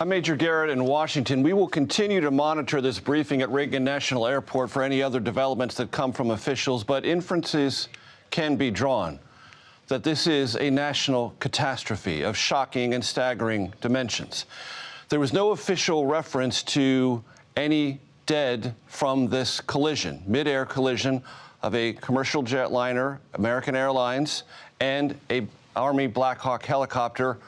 I'm Major Garrett in Washington. We will continue to monitor this briefing at Reagan National Airport for any other developments that come from officials, but inferences can be drawn that this is a national catastrophe of shocking and staggering dimensions. There was no official reference to any dead from this collision, mid-air collision of a commercial jetliner, American Airlines, and a Army Black Hawk helicopter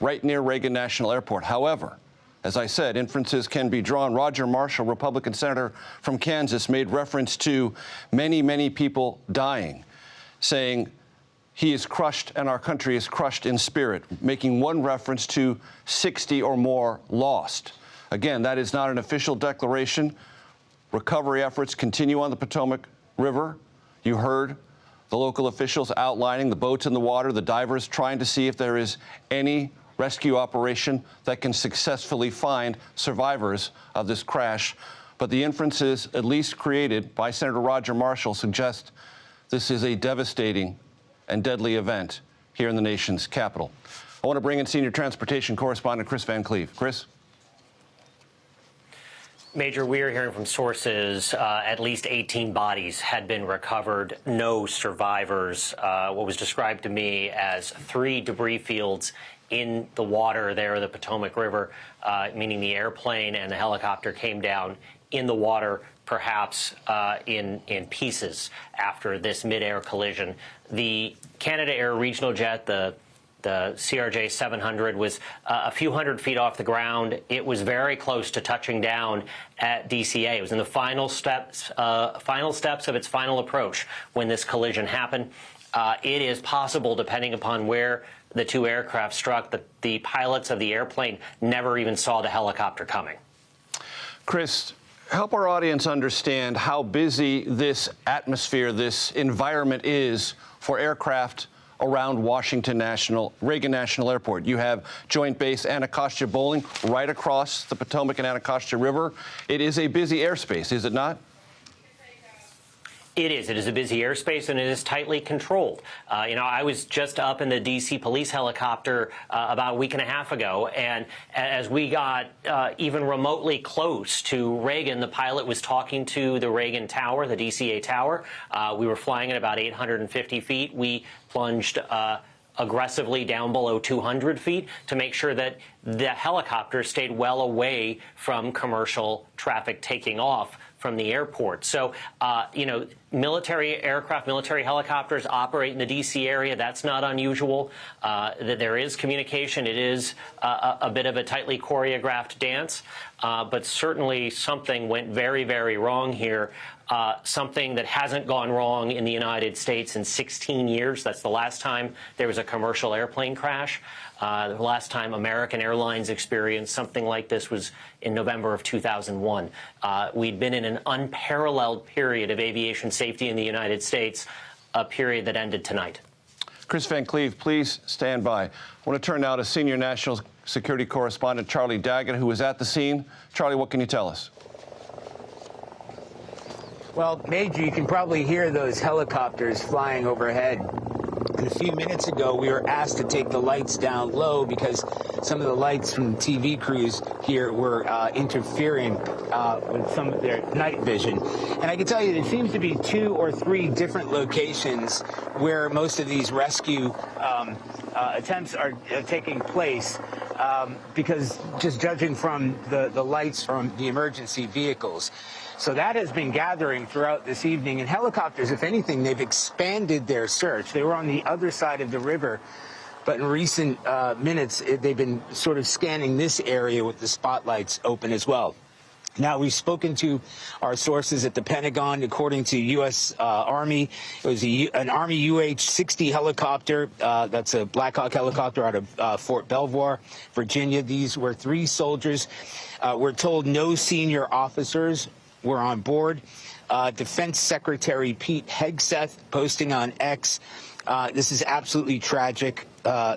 right near Reagan National Airport. However, as I said, inferences can be drawn. Roger Marshall, Republican senator from Kansas, made reference to many, many people dying, saying he is crushed and our country is crushed in spirit, making one reference to 60 or more lost. Again, that is not an official declaration. Recovery efforts continue on the Potomac River. You heard the local officials outlining the boats in the water, the divers trying to see if there is any rescue operation that can successfully find survivors of this crash. But the inferences, at least created by Senator Roger Marshall, suggest this is a devastating and deadly event here in the nation's capital. I want to bring in senior transportation correspondent Kris Van Cleave. Kris? Major, we are hearing from sources at least 18 bodies had been recovered, no survivors. What was described to me as 3 debris fields in the water there, the Potomac River, meaning the airplane and the helicopter came down in the water, perhaps in pieces after this mid-air collision. The Canada Air regional jet, the CRJ 700, was a few hundred feet off the ground. It was very close to touching down at DCA. It was in the final steps of its final approach when this collision happened. It is possible, depending upon where the 2 aircraft struck, that the pilots of the airplane never even saw the helicopter coming. Kris, help our audience understand how busy this atmosphere, this environment is for aircraft around Reagan National Airport. You have Joint Base Anacostia Bowling right across the Potomac and Anacostia River. It is a busy airspace, is it not? It is. It is a busy airspace, and it is tightly controlled. I was just up in the D.C. police helicopter about a week and a half ago, and as we got even remotely close to Reagan, the pilot was talking to the Reagan Tower, the DCA Tower. We were flying at about 850 feet. We plunged aggressively down below 200 feet to make sure that the helicopter stayed well away from commercial traffic taking off from the airport. So, military aircraft, military helicopters operate in the D.C. area. That's not unusual. There is communication. It is a bit of a tightly choreographed dance, but certainly something went very, very wrong here. Something that hasn't gone wrong in the United States in 16 years. That's the last time there was a commercial airplane crash. The last time American Airlines experienced something like this was in November of 2001. We'd been in an unparalleled period of aviation safety in the United States, a period that ended tonight. Kris Van Cleave, please stand by. I want to turn now to senior national security correspondent Charlie Daggett, who was at the scene. Charlie, what can you tell us? Well, Major, you can probably hear those helicopters flying overhead. And a few minutes ago, we were asked to take the lights down low because some of the lights from TV crews here were interfering with some of their night vision. And I can tell you, there seems to be 2 or 3 different locations where most of these rescue attempts are taking place because just judging from the lights from the emergency vehicles. So that has been gathering throughout this evening. And helicopters, if anything, they've expanded their search. They were on the other side of the river, but in recent minutes, they've been sort of scanning this area with the spotlights open as well. Now, we've spoken to our sources at the Pentagon. According to U.S. Army, it was an Army UH-60 helicopter. That's a Black Hawk helicopter out of Fort Belvoir, Virginia. These were 3 soldiers. We're told no senior officers were on board. Defense Secretary Pete Hegseth posting on X, this is absolutely tragic.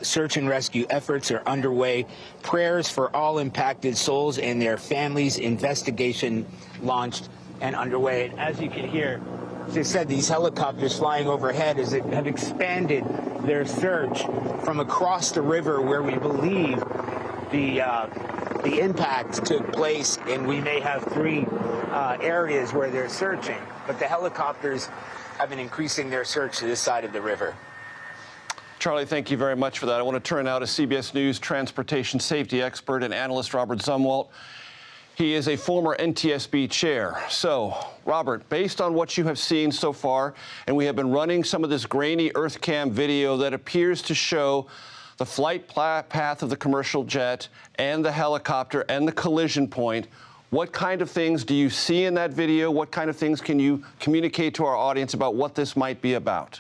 Search and rescue efforts are underway. Prayers for all impacted souls and their families. Investigation launched and underway. And as you can hear, as I said, these helicopters flying overhead have expanded their search from across the river where we believe the the impact took place, and we may have three areas where they're searching. But the helicopters have been increasing their search to this side of the river. Charlie, thank you very much for that. I want to turn now to CBS News transportation safety expert and analyst Robert Sumwalt. He is a former NTSB chair. So, Robert, based on what you have seen so far, and we have been running some of this grainy EarthCam video that appears to show the flight path of the commercial jet and the helicopter and the collision point, what kind of things do you see in that video? What kind of things can you communicate to our audience about what this might be about?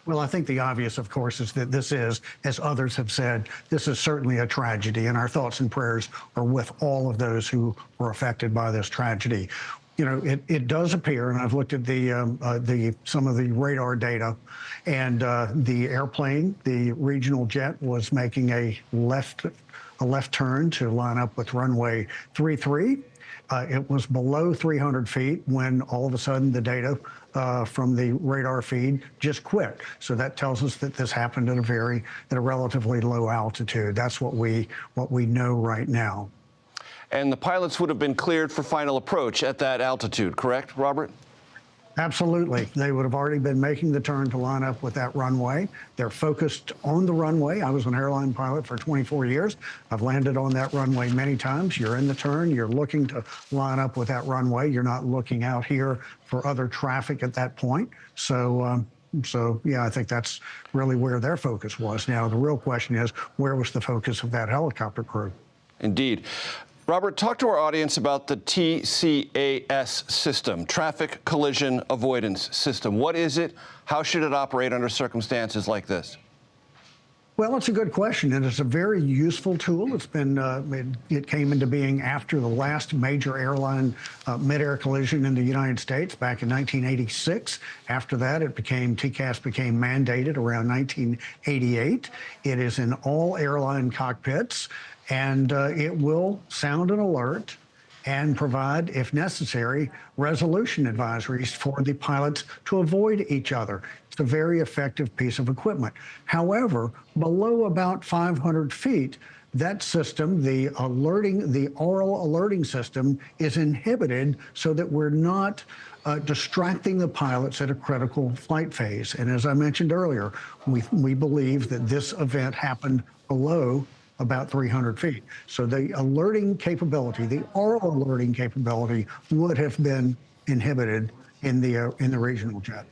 Well, I think the obvious, of course, is that this is, as others have said, this is certainly a tragedy, and our thoughts and prayers are with all of those who were affected by this tragedy. You know, it does appear, and I've looked at some of the radar data, and the airplane, the regional jet, was making a left turn to line up with runway 33. It was below 300 feet when all of a sudden the data from the radar feed just quit. So that tells us that this happened at a relatively low altitude. That's what we know right now. And the pilots would have been cleared for final approach at that altitude, correct, Robert? Absolutely. They would have already been making the turn to line up with that runway. They're focused on the runway. I was an airline pilot for 24 years. I've landed on that runway many times. You're in the turn. You're looking to line up with that runway. You're not looking out here for other traffic at that point. So yeah, I think that's really where their focus was. Now, the real question is, where was the focus of that helicopter crew? Indeed. Robert, talk to our audience about the TCAS system, Traffic Collision Avoidance System. What is it? How should it operate under circumstances like this? Well, it's a good question, and it's a very useful tool. It's been it came into being after the last major airline midair collision in the United States back in 1986. After that, TCAS became mandated around 1988. It is in all airline cockpits, and it will sound an alert and provide, if necessary, resolution advisories for the pilots to avoid each other. It's a very effective piece of equipment. However, below about 500 feet, that system, the aural alerting system, is inhibited so that we're not distracting the pilots at a critical flight phase. And as I mentioned earlier, we believe that this event happened below about 300 feet. So the alerting capability, the aural alerting capability, would have been inhibited in the regional jet.